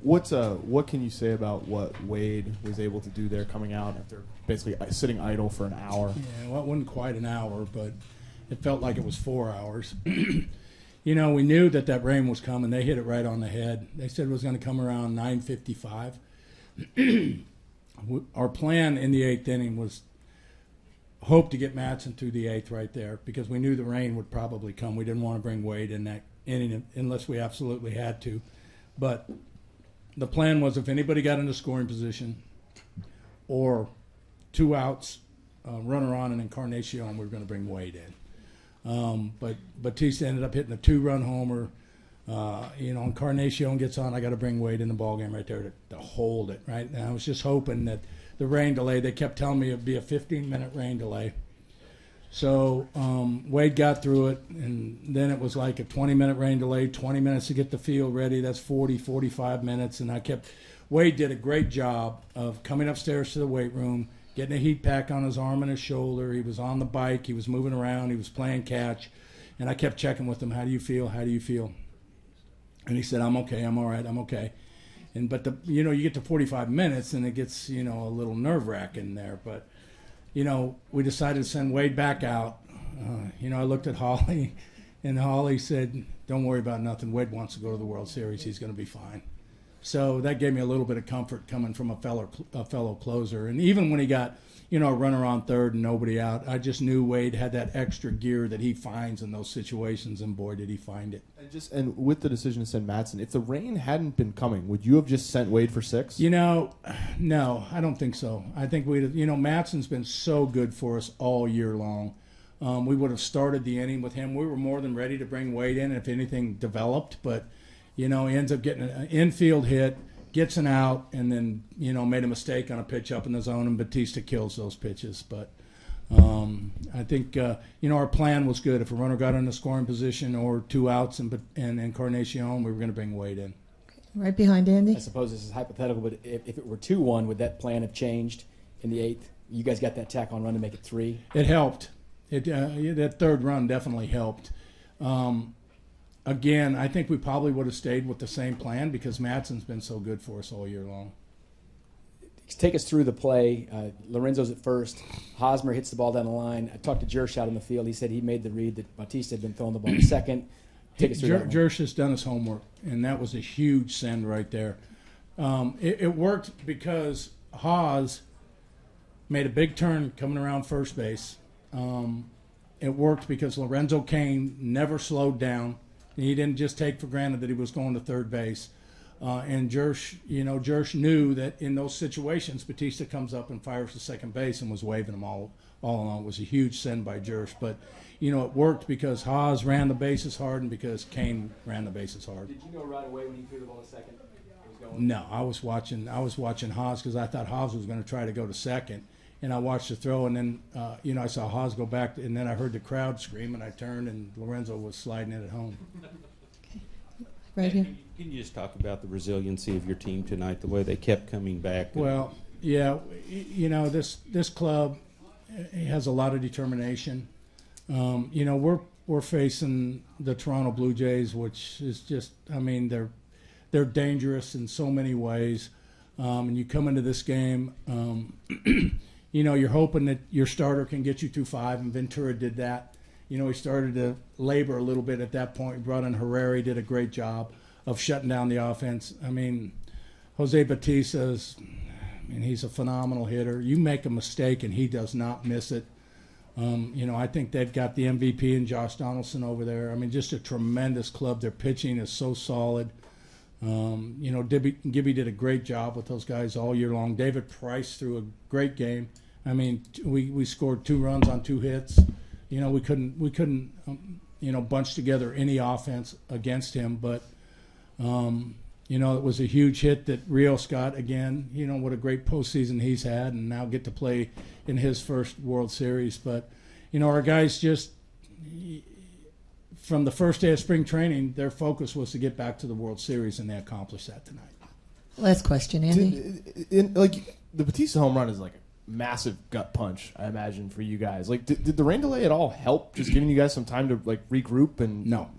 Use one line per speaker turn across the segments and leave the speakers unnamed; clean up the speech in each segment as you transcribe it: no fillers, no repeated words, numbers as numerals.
What can you say about what Wade was able to do there, coming out after basically sitting idle for an hour?
Yeah, well, it wasn't quite an hour, but it felt like it was 4 hours. We knew that rain was coming. They hit it right on the head. They said it was going to come around 9:55. Our plan in the 8th inning was hope to get Madsen through the 8th right there, because we knew the rain would probably come. We didn't want to bring Wade in that inning unless we absolutely had to. But the plan was, if anybody got into scoring position or 2 outs, runner on and Encarnacion, we were going to bring Wade in. But Batista ended up hitting a 2-run homer. Encarnacion gets on. I got to bring Wade in the ballgame right there to hold it, right? And I was just hoping that the rain delay, they kept telling me it would be a 15-minute rain delay. So Wade got through it, and then it was like a 20-minute rain delay, 20 minutes to get the field ready. That's 40, 45 minutes. And Wade did a great job of coming upstairs to the weight room, getting a heat pack on his arm and his shoulder. He was on the bike. He was moving around. He was playing catch. And I kept checking with him, how do you feel? How do you feel? And he said, I'm okay. I'm all right. I'm okay. But you get to 45 minutes, and it gets, a little nerve-wracking there. But, we decided to send Wade back out. I looked at Holly, and Holly said, don't worry about nothing. Wade wants to go to the World Series. He's going to be fine. So that gave me a little bit of comfort coming from a fellow closer. And even when he got, a runner on third and nobody out, I just knew Wade had that extra gear that he finds in those situations, and boy, did he find it.
And with the decision to send Madsen, if the rain hadn't been coming, would you have just sent Wade for 6?
No, I don't think so. I think Madsen's been so good for us all year long. We would have started the inning with him. We were more than ready to bring Wade in if anything developed, but he ends up getting an infield hit, gets an out, and then, made a mistake on a pitch up in the zone, and Batista kills those pitches. But I think, our plan was good. If a runner got in a scoring position or 2 outs and Encarnacion, we were going to bring Wade in.
Right behind Andy.
I suppose this is hypothetical, but if it were 2-1, would that plan have changed in the 8th? You guys got that tack on run to make it 3?
It helped. That third run definitely helped. Again, I think we probably would have stayed with the same plan because Madsen's been so good for us all year long.
Take us through the play. Lorenzo's at first. Hosmer hits the ball down the line. I talked to Jersh out in the field. He said he made the read that Batista had been throwing the ball in second. Take us through that one.
Jersh has done his homework, and that was a huge send right there. It worked because Haas made a big turn coming around first base. It worked because Lorenzo Cain never slowed down. He didn't just take for granted that he was going to third base. And Jersh knew that in those situations, Batista comes up and fires to second base and was waving them all along. It was a huge send by Jersh. But, it worked because Haas ran the bases hard and because Cain ran the bases hard.
Did you know right away when he threw the ball to second?
No, I was watching Haas because I thought Haas was going to try to go to second. And I watched the throw, and then, I saw Haas go back, and then I heard the crowd scream, and I turned, and Lorenzo was sliding it at home.
Okay. Right here.
Can you just talk about the resiliency of your team tonight, the way they kept coming back?
Well, yeah, this club has a lot of determination. We're facing the Toronto Blue Jays, which is just, they're dangerous in so many ways. And you come into this game, you're hoping that your starter can get you through 5, and Ventura did that. He started to labor a little bit at that point. He brought in Herrera, did a great job of shutting down the offense. Jose Bautista's, he's a phenomenal hitter. You make a mistake, and he does not miss it. I think they've got the MVP in Josh Donaldson over there. Just a tremendous club. Their pitching is so solid. Gibby did a great job with those guys all year long. David Price threw a great game. We scored 2 runs on 2 hits. We couldn't bunch together any offense against him. But it was a huge hit that Rios got again. What a great postseason he's had, and now get to play in his first World Series. But our guys just, from the first day of spring training, their focus was to get back to the World Series, and they accomplished that tonight.
Last question, Andy.
The Batista home run is like a massive gut punch, I imagine, for you guys. Did the rain delay at all help, just giving you guys some time to regroup? And
No,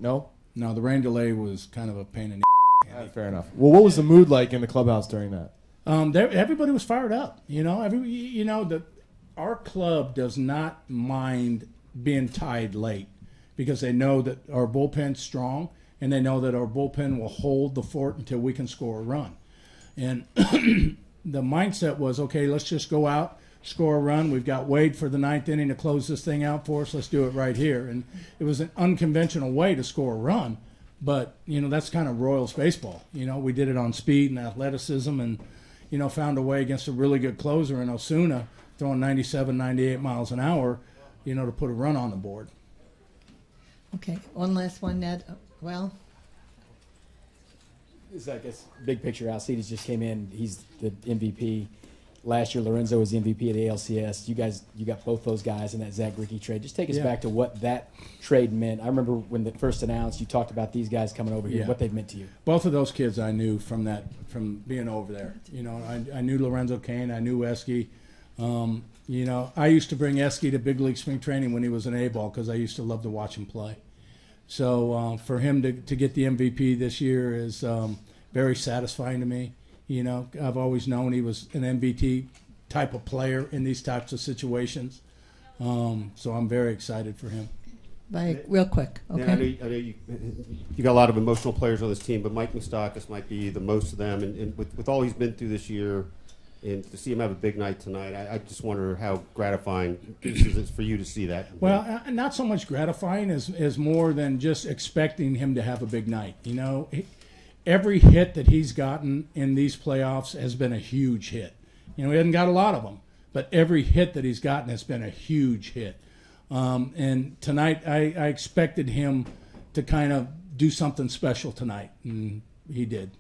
the rain delay was kind of a pain in the
Fair enough. Well, what was the mood like in the clubhouse during that?
Everybody was fired up. Our club does not mind being tied late because they know that our bullpen's strong and they know that our bullpen will hold the fort until we can score a run. And the mindset was, okay, let's just go out, score a run. We've got Wade for the ninth inning to close this thing out for us. Let's do it right here. And it was an unconventional way to score a run, but, that's kind of Royals baseball. We did it on speed and athleticism and, found a way against a really good closer in Osuna, throwing 97, 98 miles an hour, to put a run on the board.
Okay, one last one, Ned. Well,
This, I guess, big picture. Alcides just came in. He's the MVP. Last year, Lorenzo was the MVP at ALCS. You got both those guys in that Zach Greinke trade. Just take us back to what that trade meant. I remember when it first announced, you talked about these guys coming over here, what they've meant to you.
Both of those kids I knew from being over there. I knew Lorenzo Cain. I knew Esky. I used to bring Esky to big league spring training when he was an A-ball because I used to love to watch him play. So for him to get the MVP this year is very satisfying to me. I've always known he was an MVP type of player in these types of situations. So I'm very excited for him.
Real quick, okay?
Yeah, I know you got a lot of emotional players on this team, but Mike Moustakas might be the most of them. And with all he's been through this year, and to see him have a big night tonight, I just wonder how gratifying this is for you to see that.
Well, not so much gratifying as more than just expecting him to have a big night. Every hit that he's gotten in these playoffs has been a huge hit. He hasn't got a lot of them, but every hit that he's gotten has been a huge hit. And tonight, I expected him to kind of do something special tonight, and he did.